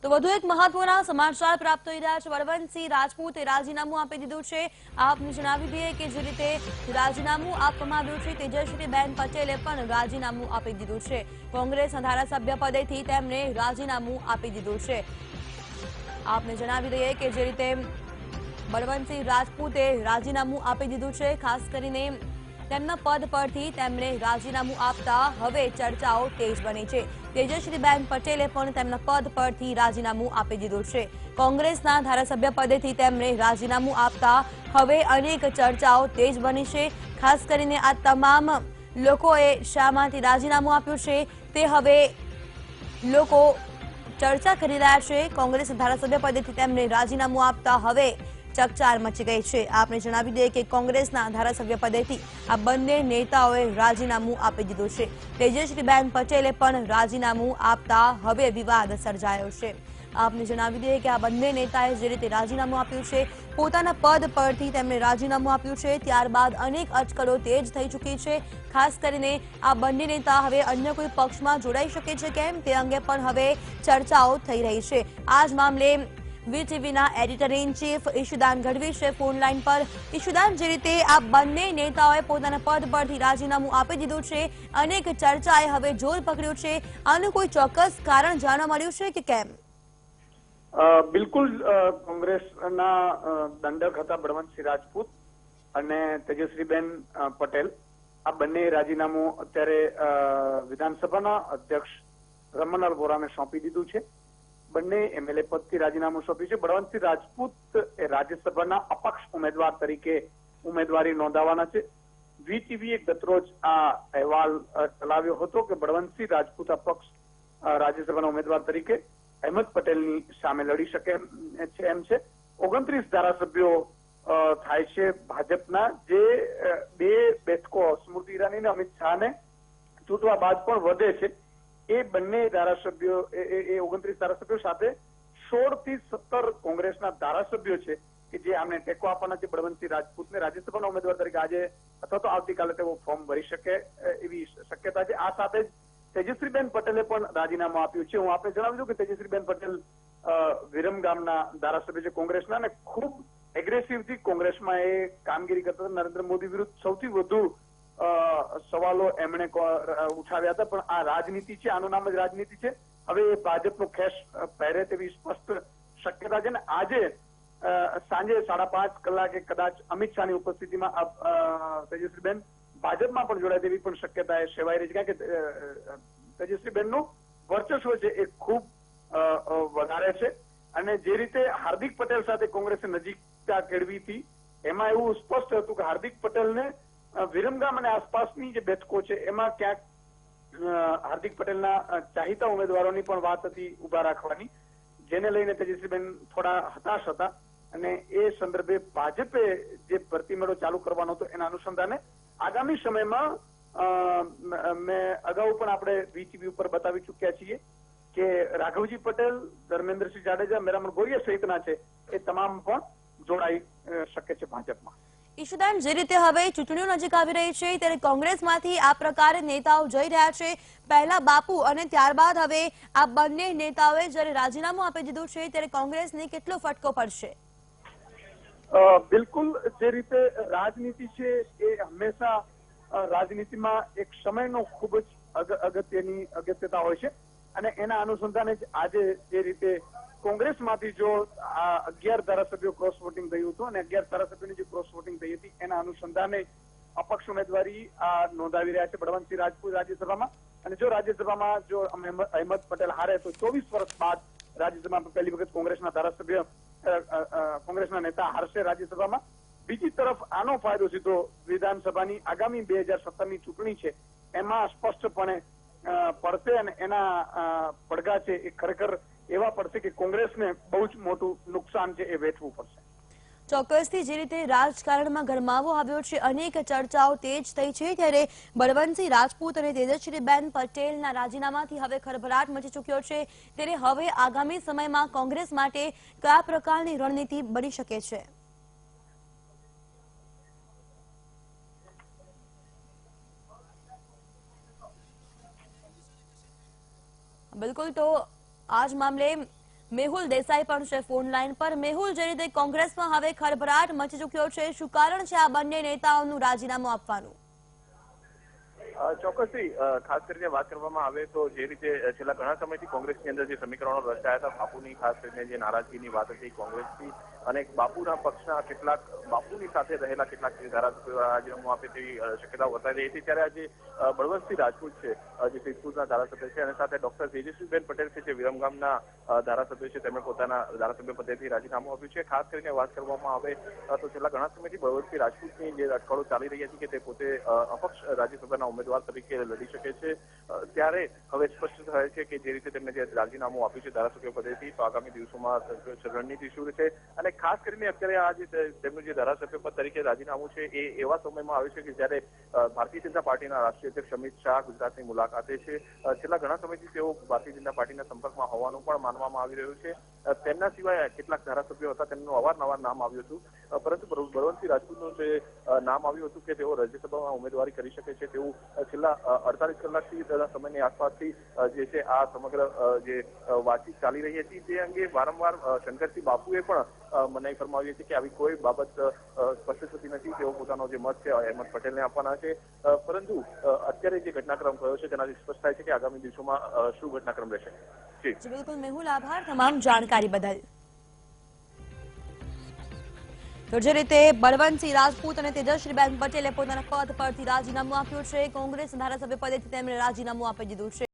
તો વધુ એક મહત્વના સમાચાર પ્રાપ્ત થઈ રહ્યા છે। બળવંતસિંહ રાજપૂતે રાજીનામું આપી દીધું છે। આપને જણાવી દઈએ કે જે રીતે રાજીનામું આપવામાં આવ્યું છે, તેજસ્વીબેન પટેલે પણ રાજીનામું આપી દીધું છે। કોંગ્રેસના ધારાસભ્ય પદેથી તેમણે રાજીનામું આપી દીધું છે। આપને જણાવી દઈએ કે જે રીતે બળવંતસિંહ રાજપૂતે રાજીનામું આપી દીધું છે। ખાસ કરીને તેમના પદ પરથી તેમણે રાજીનામું આપતા હવે ચર્ચાઓ તેજ બની છે। તેજસ્વીબેન પટેલે પણ તેમના પદ પરથી રાજીનામું આપી દીધું છે। કોંગ્રેસના ધારાસભ્ય પદેથી તેમણે રાજીનામું આપતા હવે અનેક ચર્ચાઓ તેજ બની છે। ખાસ કરીને આ તમામ લોકોએ શા માટે રાજીનામું આપ્યું છે તે હવે લોકો ચર્ચા કરી રહ્યા છે। કોંગ્રેસના ધારાસભ્ય પદેથી તેમણે રાજીનામું આપતા હવે ચકચાર મચી ગઈ છે। આપને જણાવી દઈએ કે કોંગ્રેસના ધારાસભ્ય પદેથી આ બંને નેતાઓએ રાજીનામું આપી દીધું છે। તેજસ્વીબેન પટેલે પણ રાજીનામું આપતા હવે વિવાદ સર્જાયો છે। આપને જણાવી દઈએ કે આ બંને નેતાએ જે રીતે રાજીનામું આપ્યું છે, પોતાના પદ પરથી તેમણે રાજીનામું આપ્યું છે, ત્યારબાદ અનેક અટકળો તેજ થઈ ચૂકી છે। ખાસ કરીને આ બંને નેતા હવે અન્ય કોઈ પક્ષમાં જોડાઈ શકે છે કેમ તે અંગે પણ હવે ચર્ચાઓ થઈ રહી છે। આ જ મામલે વીટીવીના editor in chief Ishudan Gadhvi છે ફોન લાઈન પર। ઈશુદાન, જે રીતે આ બંને નેતાઓએ પોતાના પદ પરથી રાજીનામું આપી દીધું છે, અનેક ચર્ચાએ હવે જોર પકડ્યું છે, આનું કોઈ ચોક્કસ કારણ જાણવા મળ્યું છે કે કેમ? બિલકુલ, કોંગ્રેસના દંડક હતા બળવંતસિંહ રાજપૂત અને તેજસ્વીબેન પટેલ, આ બંને રાજીનામું અત્યારે વિધાનસભાના અધ્યક્ષ રમણલાલ વોરાને સોંપી દીધું છે। બંને એમએલએ પદથી રાજીનામું સોંપ્યું છે। બળવંતસિંહ રાજપૂત એ રાજ્યસભાના અપક્ષ ઉમેદવાર તરીકે ઉમેદવારી નોંધાવવાના છે। વીટીવીએ ગતરોજ આ અહેવાલ ચલાવ્યો હતો કે બળવંતસિંહ રાજપૂત અપક્ષ રાજ્યસભાના ઉમેદવાર તરીકે અહેમદ પટેલની સામે લડી શકે છે એમ છે। 29 ધારાસભ્યો થાય છે ભાજપના, જે બે બેઠકો સ્મૃતિ ઈરાની અને અમિત શાહને ચૂંટવા બાદ પણ વધે છે। એ બંને ધારાસભ્યો એ 29 ધારાસભ્યો સાથે 16 થી 17 કોંગ્રેસના ધારાસભ્યો છે કે જે આમને ટેકો આપવાના છે બળવંતસિંહ રાજપૂતને રાજ્યસભાના ઉમેદવાર તરીકે આજે અથવા તો આવતીકાલે તેઓ ફોર્મ ભરી શકે એવી શક્યતા છે। આ સાથે જ તેજસ્વીબેન પટેલે પણ રાજીનામું આપ્યું છે। હું આપને જણાવી દઉં કે તેજસ્વીબેન પટેલ વિરમગામના ધારાસભ્ય છે કોંગ્રેસના, અને ખૂબ એગ્રેસિવથી કોંગ્રેસમાં એ કામગીરી કરતા હતા। નરેન્દ્ર મોદી વિરુદ્ધ સૌથી વધુ સવાલો એમણે ઉઠાવ્યા હતા, પણ આ રાજનીતિ છે, આનું નામ જ રાજનીતિ છે। હવે એ ભાજપનો ખેસ પહેરે તેવી સ્પષ્ટ શક્યતા છે, ને આજે સાંજે 5:30 કલાકે કદાચ અમિત શાહની ઉપસ્થિતિમાં તેજસ્વીબેન ભાજપમાં પણ જોડાય તેવી પણ શક્યતા એ સેવાઈ રહી છે, કારણ કે તેજસ્વીબેનનું વર્ચસ્વ છે એ ખૂબ વધારે છે। અને જે રીતે હાર્દિક પટેલ સાથે કોંગ્રેસે નજીકતા કેળવી હતી, એમાં એવું સ્પષ્ટ હતું કે હાર્દિક પટેલને વિરમગામ અને આસપાસની જે બેઠકો છે એમાં ક્યાંક હાર્દિક પટેલના ચાહીતા ઉમેદવારોની પણ વાત હતી ઉભા રાખવાની, જેને લઈને તેજસ્વીબેન થોડા હતાશ હતા, અને એ સંદર્ભે ભાજપે જે ભરતી મેળો ચાલુ કરવાનો હતો એના અનુસંધાને આગામી સમયમાં મેં અગાઉ પણ આપણે વીટીવી ઉપર બતાવી ચૂક્યા છીએ કે રાઘવજી પટેલ, ધર્મેન્દ્રસિંહ જાડેજા, મેરામણ ગોહિયા સહિતના છે એ તમામ પણ જોડાઈ શકે છે ભાજપમાં। ઈશુદાન, જે રીતે હવે ચૂંટણીઓ નજીક આવી રહી છે ત્યારે કોંગ્રેસમાંથી આ પ્રકારે નેતાઓ જઈ રહ્યા છે, પહેલા બાપુ અને ત્યારબાદ હવે આ બંને નેતાઓએ જ્યારે રાજીનામું આપી દીધું છે ત્યારે કોંગ્રેસને કેટલો ફટકો પડશે? બિલકુલ, જે રીતે રાજનીતિ છે એ હંમેશા રાજનીતિમાં એક સમયનો ખૂબ જ અગત્યતા હોય છે, અને એના અનુસંધાને જ આજે જે રીતે કોંગ્રેસમાંથી જો આ 11 ધારાસભ્યો ક્રોસ વોટિંગ થયું હતું અને 11 ધારાસભ્યોની જે ક્રોસ વોટિંગ થઈ હતી એના અનુસંધાને અપક્ષ ઉમેદવારી નોંધાવી રહ્યા છે બળવંતસિંહ રાજપૂત રાજ્યસભામાં, અને જો રાજ્યસભામાં જો અહેમદ પટેલ હારે તો 24 વર્ષ બાદ રાજ્યસભામાં પહેલી વખત કોંગ્રેસના ધારાસભ્ય કોંગ્રેસના નેતા હારશે રાજ્યસભામાં। બીજી તરફ આનો ફાયદો સીધો વિધાનસભાની આગામી 2017ની ચૂંટણી છે એમાં સ્પષ્ટપણે પડશે, અને એના પડઘા છે એ ખરેખર એવા પડશે કે કોંગ્રેસને બહુ જ મોટું નુકસાન છે એ વેઠવું પડશે। ચોક્કસથી જે રીતે રાજકારણમાં ગરમાવો આવ્યો છે, અનેક ચર્ચાઓ તેજ થઈ છે, ત્યારે બળવંતસિંહ રાજપૂત અને તેજસ્વીબેન પટેલના રાજીનામાથી હવે ખળભળાટ મચી ચૂક્યો છે, ત્યારે હવે આગામી સમયમાં કોંગ્રેસ માટે કયા પ્રકારની રણનીતિ બની શકે છે? બિલકુલ, તો આ જ મામલે મેહુલ દેસાઈ પણ છે ફોન લાઈન પર। મેહુલ, જે રીતે કોંગ્રેસમાં હવે ખળભળાટ મચી ચૂક્યો છે, શું કારણ છે આ બંને નેતાઓનું રાજીનામું આપવાનું? ચોક્કસથી ખાસ કરીને વાત કરવામાં આવે તો જે રીતે છેલ્લા ઘણા સમયથી કોંગ્રેસની અંદર જે સમીકરણો રચાયા હતા, બાપુની ખાસ કરીને જે નારાજગીની વાત હતી કોંગ્રેસથી, અને બાપુના પક્ષના કેટલાક બાપુની સાથે રહેલા કેટલાક ધારાસભ્યો રાજીનામું આપે તેવી શક્યતા વર્તાઈ રહી હતી, ત્યારે આજે બળવંતસિંહ રાજપૂત છે જે સિદ્ધપુરના ધારાસભ્ય છે, અને સાથે ડોક્ટર તેજસ્વીબેન પટેલ છે જે વિરમગામના ધારાસભ્ય છે, તેમણે પોતાના ધારાસભ્ય પદેથી રાજીનામું આપ્યું છે। ખાસ કરીને વાત કરવામાં આવે તો છેલ્લા ઘણા સમયથી બળવંતસિંહ રાજપૂતની જે અટકળો ચાલી રહી હતી કે તે પોતે અપક્ષ રાજ્યસભાના ઉમેદવાર તરીકે લડી શકે છે, ત્યારે હવે સ્પષ્ટ થાય છે કે જે રીતે તેમને જે રાજીનામું આપ્યું છે ધારાસભ્ય પદેથી, તો આગામી દિવસોમાં રણનીતિ શું છે, અને ખાસ કરીને અત્યારે આ જે તેમનું જે ધારાસભ્ય પદ તરીકે રાજીનામું છે એ એવા સમયમાં આવ્યું છે કે જ્યારે ભારતીય જનતા પાર્ટીના રાષ્ટ્રીય અધ્યક્ષ અમિત શાહ ગુજરાતની મુલાકાતે છે। છેલ્લા ઘણા સમયથી તેઓ ભારતીય જનતા પાર્ટીના સંપર્કમાં હોવાનું પણ માનવામાં આવી રહ્યું છે। તેમના સિવાય કેટલાક ધારાસભ્યો હતા, તેમનું અવારનવાર નામ આવ્યું હતું, પરંતુ બળવંતસિંહ રાજપૂતનું જે નામ આવ્યું હતું કે તેઓ રાજ્યસભામાં ઉમેદવારી કરી શકે છે તેવું છેલ્લા 48 કલાકથી સમયની આસપાસથી જે છે આ સમગ્ર જે વાતચીત ચાલી રહી હતી, તે અંગે વારંવાર શંકરસિંહ બાપુએ પણ મનાઈ ફરમાવી હતી કે આવી કોઈ બાબત સ્પષ્ટ થતી નથી, તેઓ પોતાનો જે મત છે અહેમદ પટેલને આપવાના છે, પરંતુ અત્યારે જે ઘટનાક્રમ થયો છે તેનાથી સ્પષ્ટ થાય છે કે આગામી દિવસોમાં શું ઘટનાક્રમ રહેશે। જી બિલકુલ મેહુલ, આભાર તમામ જાણકારી બદલ। તો જે રીતે બળવંતસિંહ રાજપૂત અને તેજસ્વીબેન પટેલે પોતાના પદ પરથી રાજીનામું આપ્યું છે, કોંગ્રેસ ધારાસભ્ય પદેથી તેમણે રાજીનામું આપી દીધું છે।